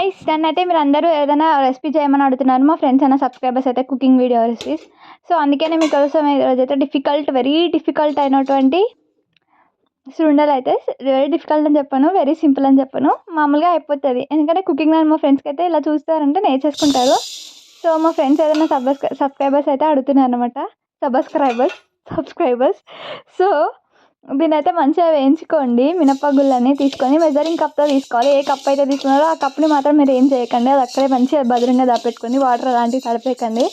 Guys నన్నైతే మీరు అందరూ ఏదైనా రెసిపీ చేయమని అడుగుతున్నారు. మా ఫ్రెండ్స్ అయినా సబ్స్క్రైబర్స్ అయితే కుకింగ్ వీడియో రెసిపీస్. సో అందుకనే మీకోసం ఈరోజైతే వెరీ డిఫికల్ట్ అయినటువంటి సుండలు అయితే వెరీ డిఫికల్ట్ అని చెప్పను, వెరీ సింపుల్ అని చెప్పను, మామూలుగా అయిపోతుంది. ఎందుకంటే కుకింగ్ మా ఫ్రెండ్స్కి అయితే ఇలా చూస్తారంటే నేర్చేసుకుంటారు. సో మా ఫ్రెండ్స్ ఏదైనా సబ్స్క్రైబర్స్ అయితే అడుగుతున్నారు అనమాట. సబ్స్క్రైబర్స్ సో దీనైతే మంచిగా వేయించుకోండి. మినపగుళ్ళని తీసుకొని మెజరింగ్ కప్తో తీసుకోవాలి. ఏ కప్ అయితే తీసుకున్నారో ఆ కప్ని మాత్రం మీరు ఏం చేయకండి, అది అక్కడే మంచిగా భద్రంగా దాపెట్టుకోండి. వాటర్ అలాంటివి తడిపేయకండి.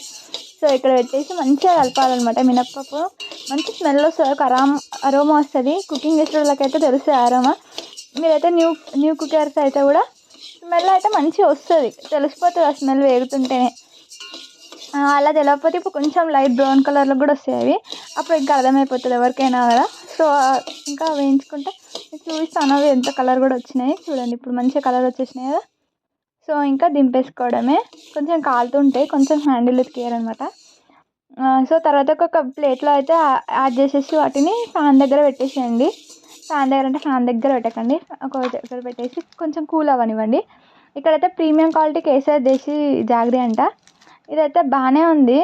సో ఇక్కడ పెట్టేసి మంచిగా కలపాలన్నమాట. మినప్పప్పు మంచి స్మెల్ వస్తుంది, ఒక అరోమా వస్తుంది. కుకింగ్ చేసే వాళ్ళకైతే తెలుస్తుంది అరోమా. మీరైతే న్యూ కుకర్స్ అయితే కూడా స్మెల్ అయితే మంచిగా వస్తుంది, తెలిసిపోతుంది ఆ స్మెల్ వేగుతుంటేనే. అలా తెలియకపోతే ఇప్పుడు కొంచెం లైట్ బ్రౌన్ కలర్లో కూడా వస్తాయి అవి, అప్పుడు ఇంకా అర్థమైపోతుంది ఎవరికైనా కదా. సో ఇంకా వేయించుకుంటే చూపిస్తాను అవి ఎంత కలర్ కూడా వచ్చినాయి చూడండి. ఇప్పుడు మంచిగా కలర్ వచ్చేసినాయి కదా. సో ఇంకా దింపేసుకోవడమే. కొంచెం కాలుతుంటాయి, కొంచెం హ్యాండిల్ ఉతికేయాలి అనమాట. సో తర్వాత ఒక ప్లేట్లో అయితే యాడ్ చేసేసి వాటిని ఫ్యాన్ దగ్గర పెట్టేసేయండి. ఫ్యాన్ దగ్గర పెట్టకండి, ఒక దగ్గర పెట్టేసి కొంచెం కూల్ అవ్వనివ్వండి. ఇక్కడైతే ప్రీమియం క్వాలిటీ కేసర్ దేశీ జాగ్రీ అంట. ఇదైతే బాగానే ఉంది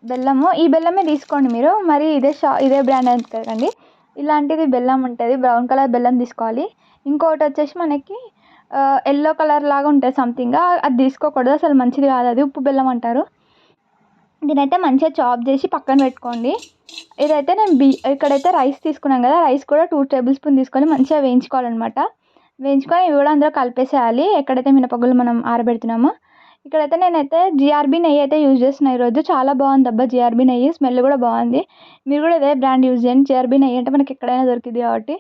బెల్లము. ఈ బెల్లమే తీసుకోండి మీరు, మరి ఇదే బ్రాండ్ అనుకోకండి. ఇలాంటిది బెల్లం ఉంటుంది, బ్రౌన్ కలర్ బెల్లం తీసుకోవాలి. ఇంకొకటి వచ్చేసి మనకి ఎల్లో కలర్ లాగా ఉంటుంది సంథింగ్, అది తీసుకోకూడదు, అసలు మంచిది కాదు, అది ఉప్పు బెల్లం అంటారు. దీనైతే మంచిగా చాప్ చేసి పక్కన పెట్టుకోండి. ఇదైతే నేను ఇక్కడైతే రైస్ తీసుకున్నాను కదా, రైస్ కూడా 2 టేబుల్ స్పూన్ తీసుకొని మంచిగా వేయించుకోవాలన్నమాట. వేయించుకొని ఇవి కూడా అందులో కలిపేసేయాలి ఎక్కడైతే మినపగుళ్ళు మనం ఆరబెడుతున్నామో. ఇక్కడైతే నేనైతే జిఆర్బి నెయ్యి అయితే యూజ్ చేస్తున్నాను ఈరోజు. చాలా బాగుంది అబ్బా జిఆర్బి నెయ్యి, స్మెల్ కూడా బాగుంది. మీరు కూడా ఇదే బ్రాండ్ యూజ్ చేయండి. జిఆర్బి నెయ్యి అంటే మనకి ఎక్కడైనా దొరికింది కాబట్టి.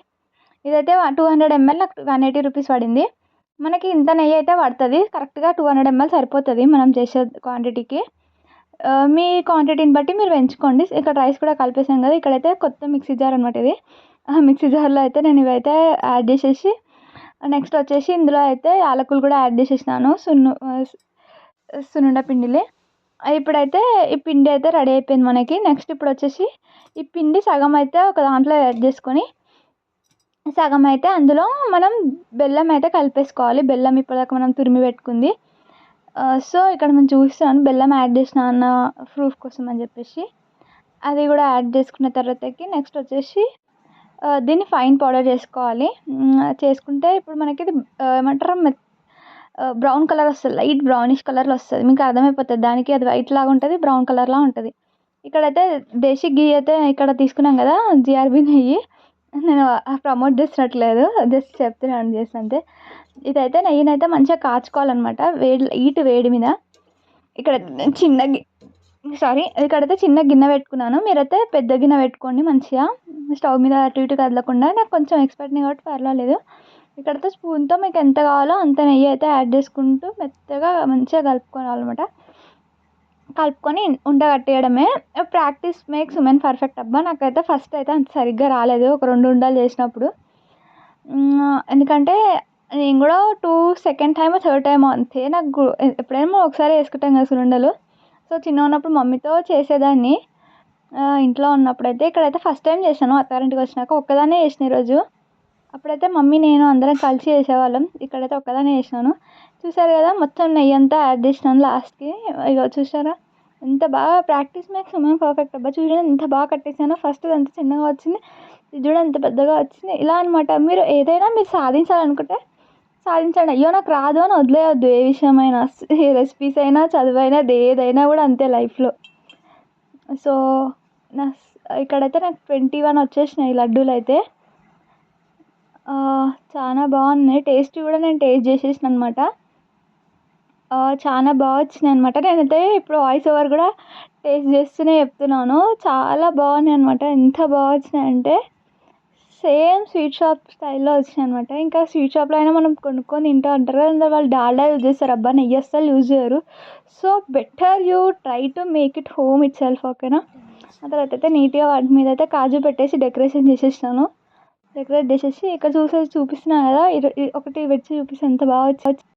ఇదైతే 200 ml నాకు 180 రూపీస్ పడింది. మనకి ఇంత నెయ్యి అయితే పడుతుంది, కరెక్ట్గా 200 ml సరిపోతుంది మనం చేసే క్వాంటిటీకి. మీ క్వాంటిటీని బట్టి మీరు పెంచుకోండి. ఇక్కడ రైస్ కూడా కలిపేసాం కదా. ఇక్కడైతే కొత్త మిక్సీ జార్ అనమాట ఇది. మిక్సీ జార్లో అయితే నేను ఇవైతే యాడ్ చేసేసి, నెక్స్ట్ వచ్చేసి ఇందులో అయితే యాలకులు కూడా యాడ్ చేసేసినాను, సున్నుండ పిండిలే. ఇప్పుడైతే ఈ పిండి అయితే రెడీ అయిపోయింది మనకి. నెక్స్ట్ ఇప్పుడు వచ్చేసి ఈ పిండి సగం అయితే ఒక దాంట్లో యాడ్ చేసుకొని, సగం అయితే అందులో మనం బెల్లం అయితే కలిపేసుకోవాలి. బెల్లం ఇప్పటిదాకా మనం తురిమి పెట్టుకుంది. సో ఇక్కడ నేను చూపిస్తున్నాను బెల్లం యాడ్ చేసిన అన్న ప్రూఫ్ కోసం అని చెప్పేసి. అది కూడా యాడ్ చేసుకున్న తర్వాతకి నెక్స్ట్ వచ్చేసి దీన్ని ఫైన్ పౌడర్ చేసుకోవాలి. చేసుకుంటే ఇప్పుడు మనకి ఇది ఏమంటారు బ్రౌన్ కలర్ వస్తుంది, లైట్ బ్రౌనిష్ కలర్లో వస్తుంది. మీకు అర్థమైపోతుంది, దానికి అది వైట్ లాగా ఉంటుంది, బ్రౌన్ కలర్లా ఉంటుంది. ఇక్కడైతే దేశీ గీ అయితే ఇక్కడ తీసుకున్నాం కదా, జిఆర్బి నెయ్యి. నేను ప్రమోట్ చేసినట్లేదు, జస్ట్ చెప్తున్నాను చేసి అంతే. ఇదైతే నెయ్యినైతే మంచిగా కాచుకోవాలన్నమాట, వేడి మీద. ఇక్కడ ఇక్కడైతే చిన్న గిన్నె పెట్టుకున్నాను, మీరైతే పెద్ద గిన్నె పెట్టుకోండి మంచిగా. స్టవ్ మీద అటు ఇటు కదలకుండా. నాకు కొంచెం ఎక్స్పర్ట్ని కాబట్టి పర్వాలేదు. ఇక్కడైతే స్పూన్తో మీకు ఎంత కావాలో అంత నెయ్యి అయితే యాడ్ చేసుకుంటూ మెత్తగా మంచిగా కలుపుకోవాలన్నమాట. కలుపుకొని ఉండగట్టేయడమే. ప్రాక్టీస్ మేక్స్ ఉమెన్ పర్ఫెక్ట్ అబ్బా. నాకైతే ఫస్ట్ అయితే అంత సరిగ్గా రాలేదు, ఒక 2 ఉండలు చేసినప్పుడు. ఎందుకంటే నేను కూడా సెకండ్ టైమో థర్డ్ టైమో అంతే. నాకు ఎప్పుడైనా ఒకసారి వేసుకుంటాం కదా సున్నుండలు. సో చిన్న ఉన్నప్పుడు మమ్మీతో చేసేదాన్ని ఇంట్లో ఉన్నప్పుడైతే. ఇక్కడైతే ఫస్ట్ టైం చేశాను అత్తారింటికి వచ్చినాక, ఒక్కదాన్నే చేసిన ఈరోజు. అప్పుడైతే మమ్మీ నేను అందరం కలిసి చేసేవాళ్ళం, ఇక్కడైతే ఒక్కదాన్నే చేసినాను. చూసారు కదా మొత్తం నెయ్యి అంతా యాడ్ చేసినాను లాస్ట్కి. ఇక చూసారా ఎంత బాగా. ప్రాక్టీస్ మేక్స్ ఉమెన్ పర్ఫెక్ట్ అబ్బా. చూడండి ఎంత బాగా కట్టేసాను. ఫస్ట్ అంత చిన్నగా వచ్చింది, ఇది చూడండి ఎంత పెద్దగా వచ్చింది. ఇలా అనమాట. మీరు ఏదైనా మీరు సాధించాలనుకుంటే సాధించండి. అయ్యో నాకు రాదు అని వదిలేయద్దు. ఏ విషయమైనా, రెసిపీస్ అయినా, చదువైనా, ఏదైనా కూడా అంతే లైఫ్లో. సో ఇక్కడైతే నాకు 21 వచ్చేసినాయి లడ్డూలు అయితే. చాలా బాగున్నాయి. టేస్ట్ కూడా నేను టేస్ట్ చేసేసిన అనమాట. చాలా బాగా వచ్చినాయి అనమాట. నేనైతే ఇప్పుడు వాయిస్ ఓవర్ కూడా టేస్ట్ చేస్తూనే చెప్తున్నాను. చాలా బాగున్నాయి అనమాట. ఎంత బాగా వచ్చినాయంటే సేమ్ స్వీట్ షాప్ స్టైల్లో వచ్చినాయి అనమాట. ఇంకా స్వీట్ షాప్లో అయినా మనం కొనుక్కొని తింటూ ఉంటారు కదా, వాళ్ళు డాల్డా యూజ్ చేస్తారు అబ్బా, నెయ్యి అస్సలు యూజ్ చేయరు. So better you try to make it home it self, ఓకేనా. ఆ తర్వాత అయితే నీట్గా వాటి మీద అయితే కాజు పెట్టేసి డెకరేట్ చేసేసి ఇక్కడ చూపిస్తున్నాను కదా, ఒకటి వచ్చి చూపిస్తే ఎంత బాగా వచ్చి